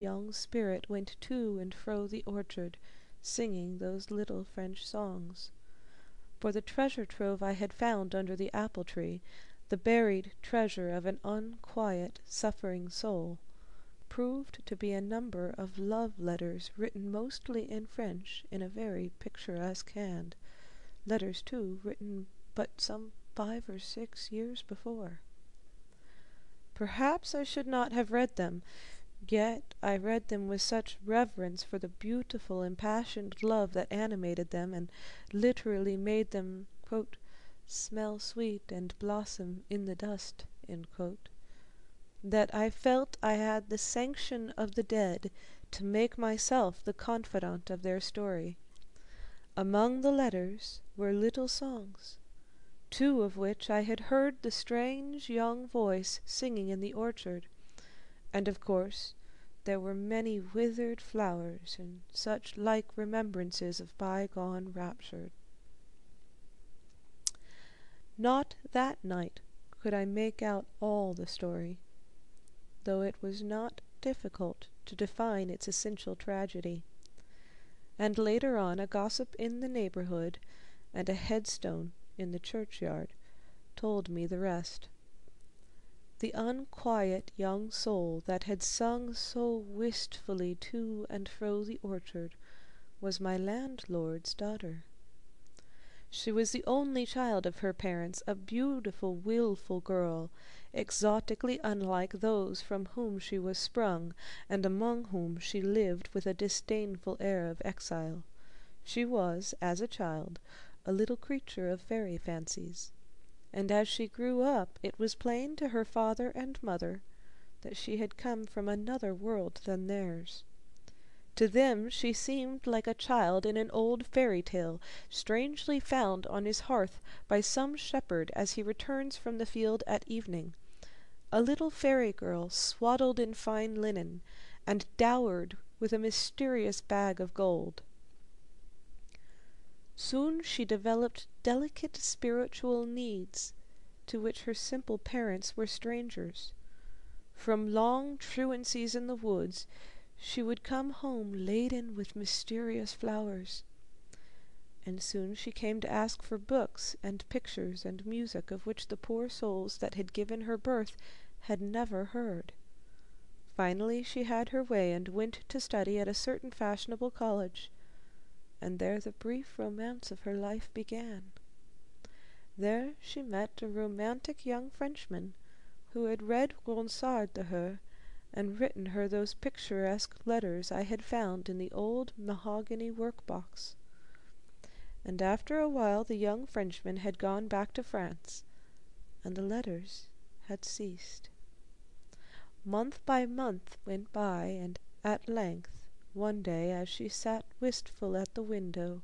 young spirit went to and fro the orchard, singing those little French songs. For the treasure trove I had found under the apple tree, the buried treasure of an unquiet, suffering soul, proved to be a number of love letters written mostly in French in a very picturesque hand, letters, too, written but some 5 or 6 years before. Perhaps I should not have read them, yet I read them with such reverence for the beautiful impassioned love that animated them, and literally made them "smell sweet and blossom in the dust," that I felt I had the sanction of the dead to make myself the confidant of their story. Among the letters were little songs, 2 of which I had heard the strange young voice singing in the orchard, and of course there were many withered flowers and such like remembrances of bygone rapture. Not that night could I make out all the story, though it was not difficult to define its essential tragedy, and later on a gossip in the neighbourhood and a headstone in the churchyard told me the rest. The unquiet young soul that had sung so wistfully to and fro the orchard was my landlord's daughter. She was the only child of her parents, a beautiful, wilful girl, exotically unlike those from whom she was sprung, and among whom she lived with a disdainful air of exile. She was, as a child, a little creature of fairy fancies, and as she grew up it was plain to her father and mother that she had come from another world than theirs. To them she seemed like a child in an old fairy tale, strangely found on his hearth by some shepherd as he returns from the field at evening, a little fairy girl swaddled in fine linen, and dowered with a mysterious bag of gold. Soon she developed delicate spiritual needs, to which her simple parents were strangers. From long truancies in the woods she would come home laden with mysterious flowers, and soon she came to ask for books and pictures and music of which the poor souls that had given her birth had never heard. Finally she had her way and went to study at a certain fashionable college, and there the brief romance of her life began. There she met a romantic young Frenchman who had read Ronsard to her and written her those picturesque letters I had found in the old mahogany work-box. And after a while the young Frenchman had gone back to France, and the letters had ceased. Month by month went by, and at length, one day, as she sat wistful at the window,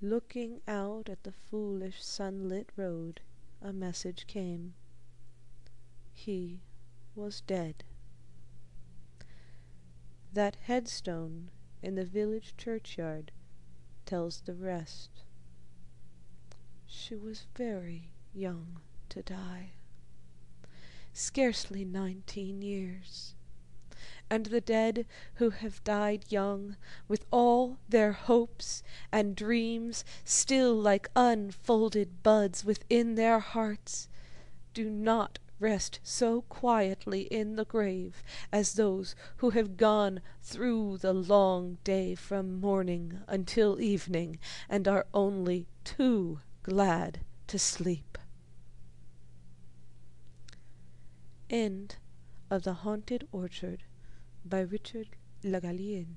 looking out at the foolish sunlit road, a message came. He was dead. That headstone in the village churchyard tells the rest. She was very young to die, scarcely 19 years. And the dead who have died young, with all their hopes and dreams still like unfolded buds within their hearts, do not rest so quietly in the grave as those who have gone through the long day from morning until evening, and are only too glad to sleep. End of The Haunted Orchard by Richard Le Gallienne.